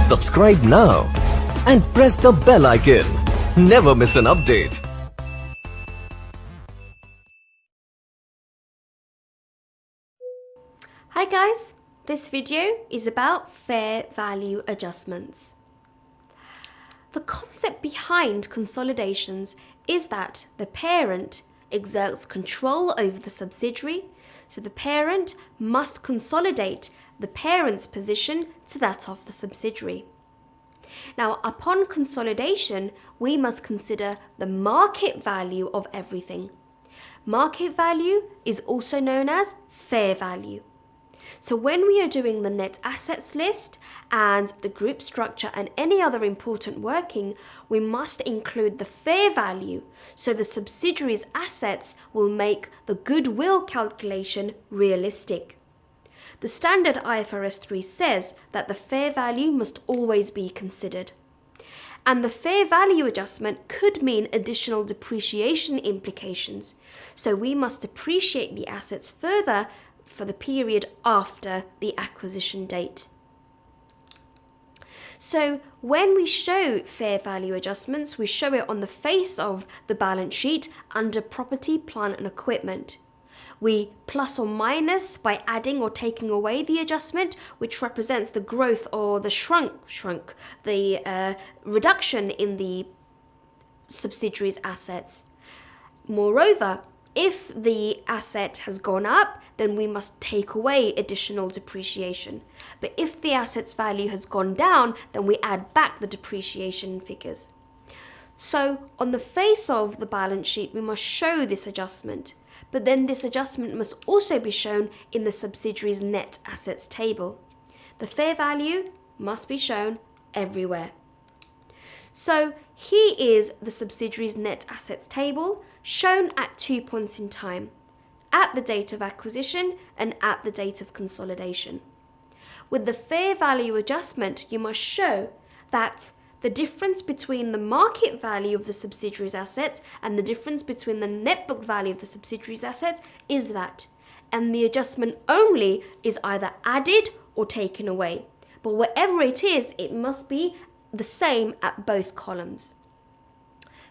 Subscribe now and press the bell icon. Never miss an update. Hi guys, this video is about fair value adjustments. The concept behind consolidations is that the parent exerts control over the subsidiary, so the parent must consolidate the parent's position to that of the subsidiary. Now, upon consolidation, we must consider the market value of everything. Market value is also known as fair value. So when we are doing the net assets list and the group structure and any other important working, we must include the fair value, so the subsidiary's assets will make the goodwill calculation realistic. The standard IFRS 3 says that the fair value must always be considered. And the fair value adjustment could mean additional depreciation implications. So we must depreciate the assets further for the period after the acquisition date. So when we show fair value adjustments, we show it on the face of the balance sheet under property, plant and equipment. We plus or minus by adding or taking away the adjustment, which represents the growth or the the reduction in the subsidiary's assets. Moreover, if the asset has gone up, then we must take away additional depreciation. But if the asset's value has gone down, then we add back the depreciation figures. So on the face of the balance sheet, we must show this adjustment. But then this adjustment must also be shown in the subsidiary's net assets table. The fair value must be shown everywhere. So here is the subsidiary's net assets table shown at 2 points in time, at the date of acquisition and at the date of consolidation. With the fair value adjustment, you must show that the difference between the market value of the subsidiary's assets and the difference between the net book value of the subsidiary's assets is that, and the adjustment only is either added or taken away. But whatever it is, it must be the same at both columns.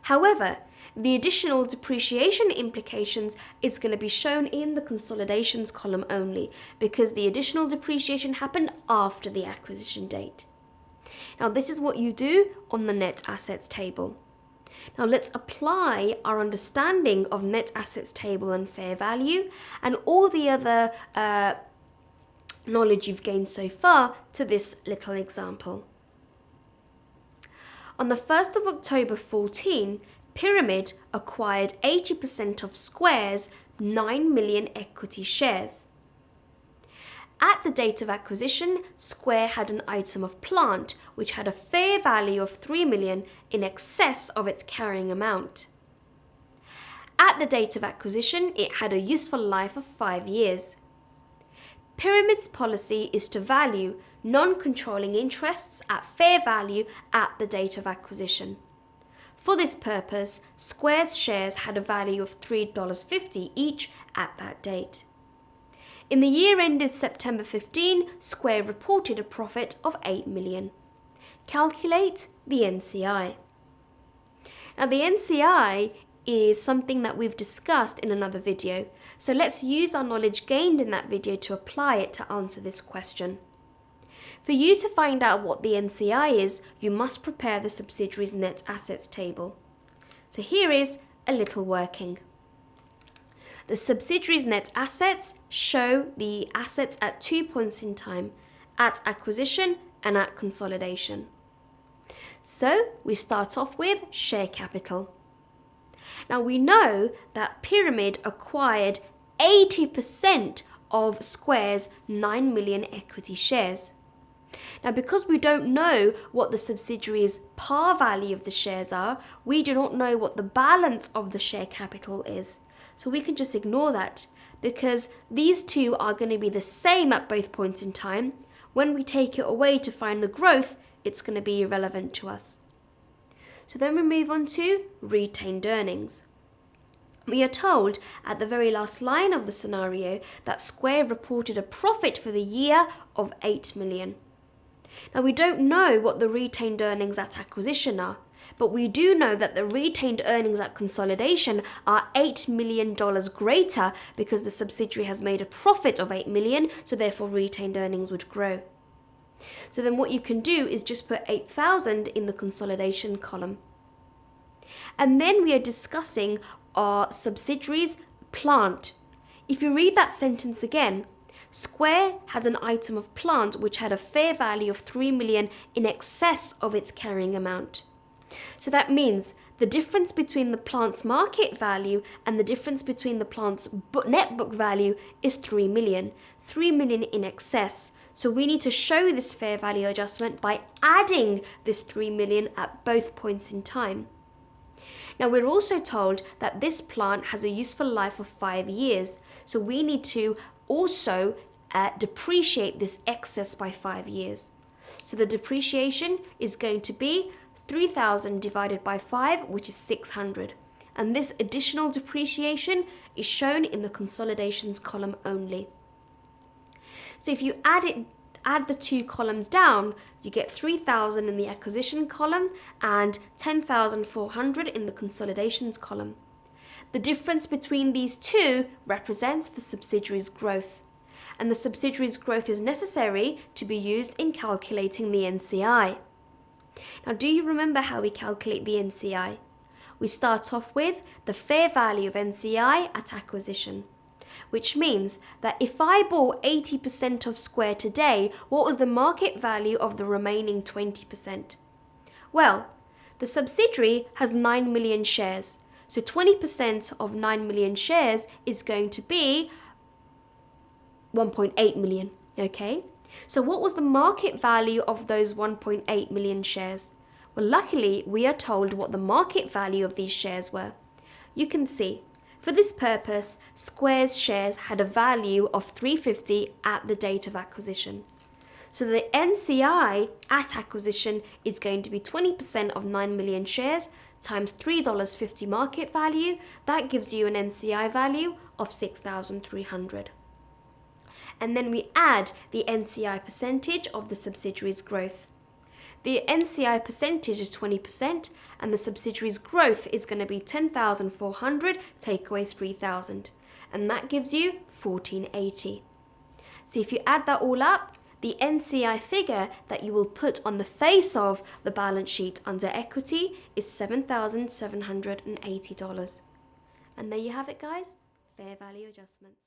However, the additional depreciation implications is going to be shown in the consolidations column only, because the additional depreciation happened after the acquisition date. Now this is what you do on the net assets table. Now let's apply our understanding of net assets table and fair value and all the other knowledge you've gained so far to this little example. On the 1st of October 14, Pyramid acquired 80% of Square's 9 million equity shares. At the date of acquisition, Square had an item of plant which had a fair value of 3 million in excess of its carrying amount. At the date of acquisition, it had a useful life of 5 years. Pyramid's policy is to value non-controlling interests at fair value at the date of acquisition. For this purpose, Square's shares had a value of $3.50 each at that date. In the year ended September 15, Square reported a profit of 8 million. Calculate the NCI. Now the NCI is something that we've discussed in another video, so let's use our knowledge gained in that video to apply it to answer this question. For you to find out what the NCI is, you must prepare the subsidiary's net assets table. So here is a little working. The subsidiary's net assets show the assets at 2 points in time, at acquisition and at consolidation. So we start off with share capital. Now we know that Pyramid acquired 80% of Square's 9 million equity shares. Now, because we don't know what the subsidiary's par value of the shares are, we do not know what the balance of the share capital is. So we can just ignore that, because these two are going to be the same at both points in time. When we take it away to find the growth, it's going to be irrelevant to us. So then we move on to retained earnings. We are told at the very last line of the scenario that Square reported a profit for the year of 8 million. Now we don't know what the retained earnings at acquisition are, but we do know that the retained earnings at consolidation are $8 million greater because the subsidiary has made a profit of $8 million, so therefore retained earnings would grow. So then what you can do is just put 8,000 in the consolidation column. And then we are discussing our subsidiary's plant. If you read that sentence again, Square has an item of plant which had a fair value of 3 million in excess of its carrying amount. So that means the difference between the plant's market value and the difference between the plant's net book value is 3 million. 3 million in excess. So we need to show this fair value adjustment by adding this 3 million at both points in time. Now we're also told that this plant has a useful life of 5 years. So we need to also depreciate this excess by 5 years. So the depreciation is going to be 3,000 divided by 5, which is 600. And this additional depreciation is shown in the consolidations column only. So if you add the two columns down, you get 3,000 in the acquisition column and 10,400 in the consolidations column. The difference between these two represents the subsidiary's growth, and the subsidiary's growth is necessary to be used in calculating the NCI. Now, do you remember how we calculate the NCI? We start off with the fair value of NCI at acquisition, which means that if I bought 80% of Square today, what was the market value of the remaining 20%? Well, the subsidiary has 9 million shares. So 20% of 9 million shares is going to be 1.8 million, okay? So what was the market value of those 1.8 million shares? Well, luckily, we are told what the market value of these shares were. You can see, for this purpose, Square's shares had a value of $3.50 at the date of acquisition. So the NCI at acquisition is going to be 20% of 9 million shares times $3.50 market value. That gives you an NCI value of 6,300. And then we add the NCI percentage of the subsidiary's growth. The NCI percentage is 20%, and the subsidiary's growth is going to be 10,400, take away 3,000. And that gives you 1,480. So if you add that all up, the NCI figure that you will put on the face of the balance sheet under equity is $7,780. And there you have it, guys. Fair value adjustments.